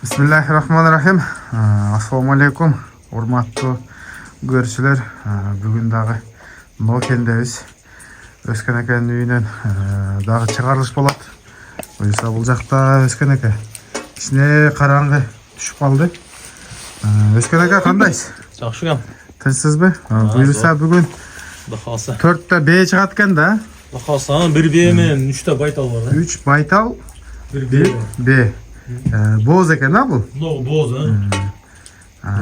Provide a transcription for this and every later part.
Bismillahirrahmanirrahim. Assalamu alaikum. Урматтуу көрүүчүлөр, бүгүн дагы Нокендебиз. Өскөн акенин үйүнөн дагы чыгарылыш болот. Буюрса бул жакта Өскөн аке кичине караңгы түшүп калды. Өскөн аке кандайсыз? Жакшы экен. Тынчсызбы? Буюрса бүгүн Кудай кааласа. 4 бээ чыгат экен да. Кудай кааласа, 1 бээ менен 3 байтал бар да. 3 байтал, 1 бээ. Боз экен да бул? Много боз,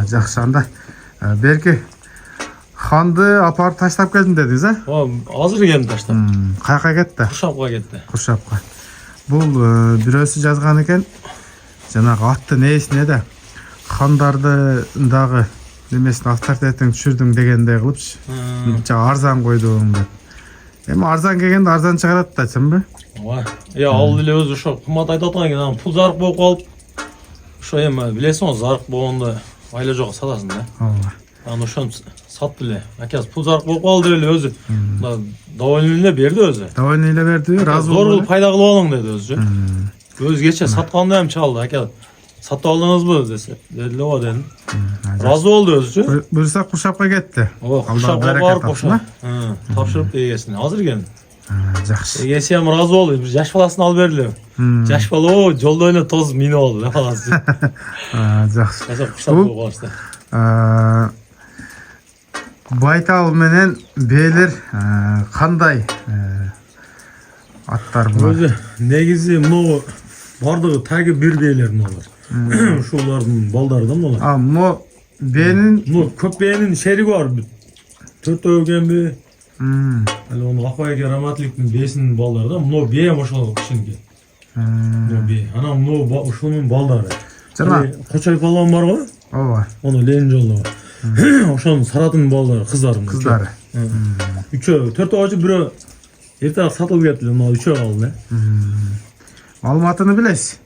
Жакшы, анда берки ханды апарып таштап келдим дедиңиз, Азыр келдим таштап. Каяка кетти? Куршапка кетти. Куршапка. Бул бирөөсү жазган экен. Жанагы аттын ээсине да хандарды дагы немесин авторитетин түшүрдүң дегендей кылыпчы. Мынча арзан койдуң деп. Эми арзан келгенде арзан чыгарат да, чынбы? Ой. Ал деле өзү ошо кымбат айтып аткан экен, пул зарык болуп калып. Ошо эми билесиңби, зарык болгондо айла жок сатасың да. Ооба. Аны ошону сатты эле. Акасы пул зарык болуп калды эле өзү. Довольный эле берди өзү. Довольный эле берди, разы болду. Зор кылып пайда кылып алың деди өзү. Өзү кече сатканда эми чалды, ака. Сатып алдыңызбы десе. Деди эле, ооба дедим. Разы болду өзү. Буюрса Куршапка кетти. Ооба, Куршапка барып ошо. Тапшырып эгесине. Азыр келдим. Жакшы. Эгеси эми разы болду. Бир жаш баласын алып берди эле. Жаш бала жолдо эле тозуп минип алды да баласы. Жакшы. Куршапка барышты. Байтал менен бээлер кандай аттар булар? Өзү негизи могу бардыгы таги бир бээлер мулар. Ушулардын балдары да мулар. Мо бээнин Көп бээнин шериги бар. Төртөө экенби? Али ону Акбайке Раматликтин бээсинин балдары да. Муну бээ ошол кишиники. Бээ. Анан муну ушунун балдары. Жана Кочой палван бар го? ооба. Ону Ленин жолдо бар. Ошонун Саратын балдары, кыздары. Кыздары. Үчөө, төртөө ачып бирөө эртең сатылып кетти эле, мына үчөө калды. Маалыматыны билесиз?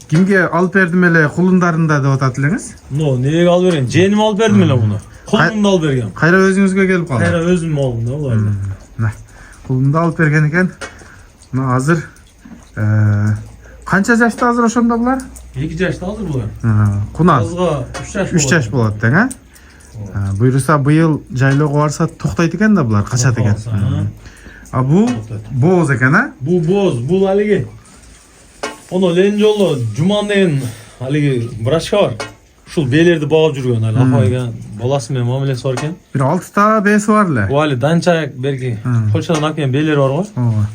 Кимге алып бердим эле кулундарында деп атат элеңиз? Неге алып берген? Жээним алып бердим эле муну. Кулумда алып бергем. Кайра өзүңүзгө келип калды? Кайра өзүм алдым да буларды. Мына, кулунда алып берген экен. Мына азыр канча жашта азыр ошондо булар? 2 жашта азыр булар. Кунан. Кызга 3 жаш. 3 жаш болот дең, Буюрса быйыл жайлоого барса токтойт экен да булар, качат экен. Бул боз экен, Бул боз, бул алиги. Оно Ленин жолдо Жуман деген алиги врачка бар. Ушул бээлерди багып жүргөн, али апайга баласы менен мамилеси бар экен. Бир 6 та бээси бар эле. Бул али Данча берки Польшадан алып келген бээлери бар го. Ооба.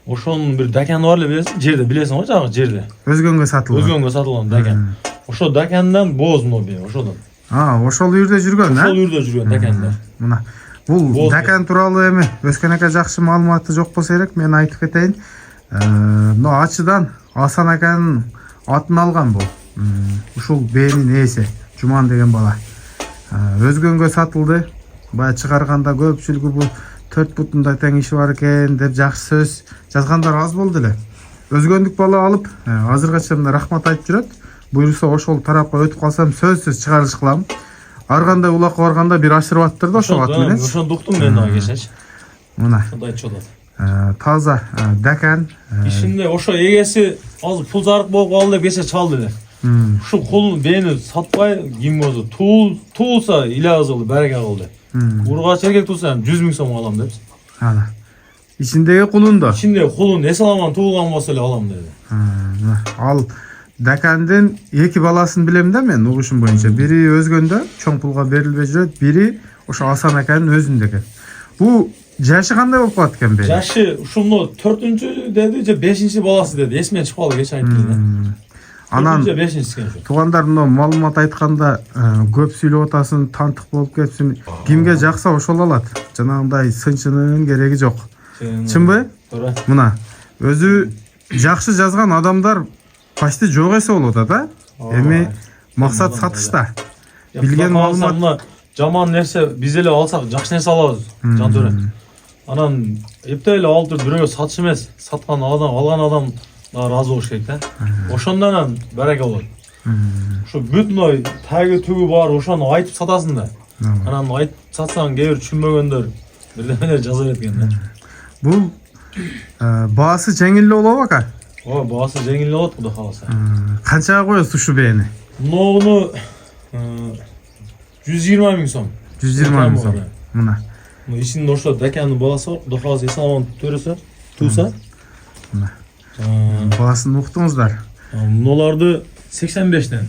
Ошонун бир даканы бар эле билесиң, жерде билесиң го, жагы жерде. Өзгөнгө сатылган. Өзгөнгө сатылган дакан. Ошо дакандан боз мына бээ, ошодон. Ошол үйүрдө жүргөн, Ошол үйүрдө жүргөн даканда. Мына бул дакан тууралуу эми Өскөн ака жакшы маалыматы жок болсо керек, мен айтып кетейин. Мына ачыдан Асан аканын атын алган бул. Ушул бээнин ээси Жуман деген бала. Өзгөнгө сатылды. Бая чыгарганда көпчүлүгү бул 4 бутундай тең иши бар экен деп жакшы сөз жазгандар аз болду эле. Өзгөндүк бала алып, азыркача мына рахмат айтып жүрөт. Буюрса ошол тарапка өтүп калсам сөзсүз чыгарылыш кылам. Ар кандай улакка барганда бир ашырбаттыр да ошол ат менен. Ошону уктум мен ага кечечи. Мына Ошондой айтып атат. таза дакан. Ишинде ошо эгеси азыр пул зарык болуп калды деп кече чалды эле. Ушул кул бээни сатпай кимгөзү туулса илязы болду, береке кылды. Ургач эркек туулса 100 000 сом алам депчи. Ана. Ичиндеги кулунда. Ичинде кулун эсаламан туулган болсо эле алам деди. Ал дакандын 2 баласын билем да мен угушум боюнча. Бири өзгөндө чоң пулга берилбей жүрөт, бири ошо Асан аканын өзүндө экен. Бул жашы кандай болуп калат экен бе? Жашы ушуну 4-чү деди же 5-чи баласы деди. Эсимен чыгып калды, кече айтты да. Анан 5-чи экен. туугандар мына маалымат айтканда көп сүйлөп атасың, тантык болуп кетсин. Кимге жакса ошол алат. Жанагындай сынчынын кереги жок. Чынбы? Туура. Мына өзү жакшы жазган адамдар почти жок эсе болуп атат, Эми максат сатышта. Билген маалымат жаман нерсе биз эле алсак жакшы нерсе алабыз, жантөрө. Анан эптеп эле алып туруп бирөөгө сатыш эмес, саткан адам, алган адам да разы болуш керек да. Ошондон анан береке болот. Ошо бүтүн таги түгү бар, ошону айтып сатасың да. Анан айтып сатсаң кээ бир түшүнбөгөндөр бирдемелер жаза берет экен да. Бул баасы жеңил болобу ака? Ой, бағасы жеңіл болады құда қаласа. Қаншаға қоясыз ушу бээни? Мынауны 120 мың сом. 120 мың сом. Мына. Ишинде ошо даканын баласы бар. Құда қаласа Исламовдун төрөсү туса. Мына. Баласын уктуңуздар. Мыналарды 85тен.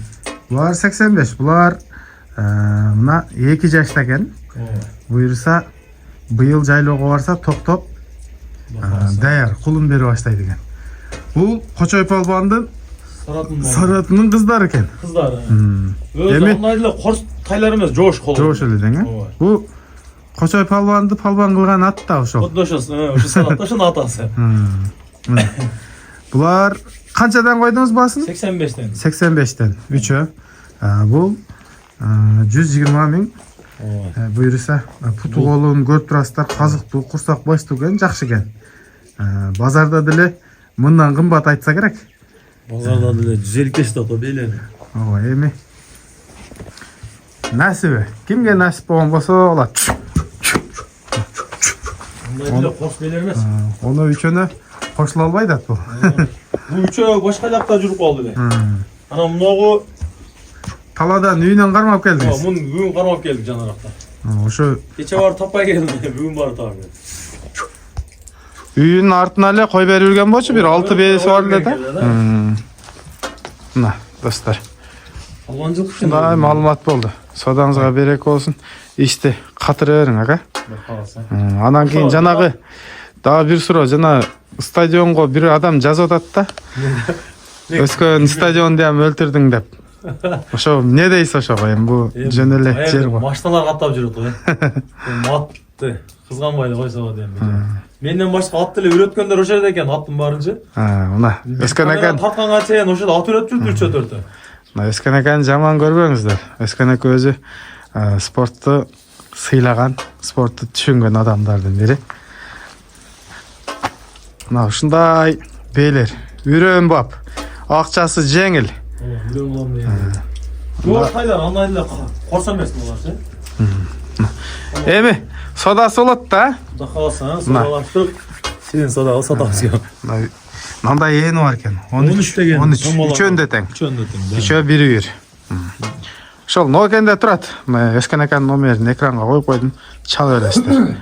Булар 85. Булар мына 2 жашта экен. Буйруса быйыл жайлоого барса токтоп даяр кулун берип баштайт экен. Бул Кочой палбандын Саратынын кыздары экен. Кыздары. Өзү андай эле корс тайлар эмес, жоош кол. Жоош эле дең, э? Бул Кочой палбанды палбан кылган ат да ошол. Коддо ошо Саратта ошонун атасы. Булар канчадан койдуңуз баасын? 85тен. 85тен. Үчөө. Бул 120 миң. Буйруса путу колун көрүп турасыздар, казыктуу, курсак бачтуу экен, жакшы экен. Базарда деле мындан кымбат айтса керек. Базарда деле 150 тото белени. Ооба, эми насиби. Кимге насип болгон болсо болот. Мындай деле корс белер эмес. Ону үчөнө кошула албайт ат бул. Бул үчөө башка жакта жүрүп калды эле. Анан муногу Таладан үйүнөн кармап келдиңиз. Мун бүгүн кармап келдик жанаракта. Ошо Кече барып таппай келдим, бүгүн барып таптым. үйүнүн артына эле кой берип жүргөн болчу, бир 6 бээси бар эле да. Мына, достор. Алганжылык үчүн. Мындай маалымат болду. Содаңызга береке болсун. Ишти катыра бериң, ага. Анан кийин жанагы дагы бир суроо, жана стадионго бир адам жазып атат да. Өскөн стадионду ham өлтүрдүң деп. Ошо эмне дейсиз ошого? Эми бул жөн эле жер го. Машиналар каттап жүрөт го. Матты кызганбай эле койсо болот эми. Менден башка ат деле үйрөткөндөр ошо жерде экен, аттын барынчы. Мына Өскөн экен. Тартканга чейин ошо жерде ат үйрөтүп жүрдү 3-4. Мына Өскөн экен жаман көрбөңүздөр. Өскөн эке өзү спортту сыйлаган, спортту түшүнгөн адамдардын бири. Мына ушундай бээлер, үрөн бап, акчасы жеңил. Жоо тайлар андай эле корс эмес булар, Эми содасы болот да. Куда калса, содалаштык. Сен сода сатабыз. Мындай эни бар экен. 13 деген. 13. Үчөндө тең. Үчөө бири бир. Ошол Нокенде турат. Өскөн экенин номерин экранга коюп койдум. Чала бересиздер.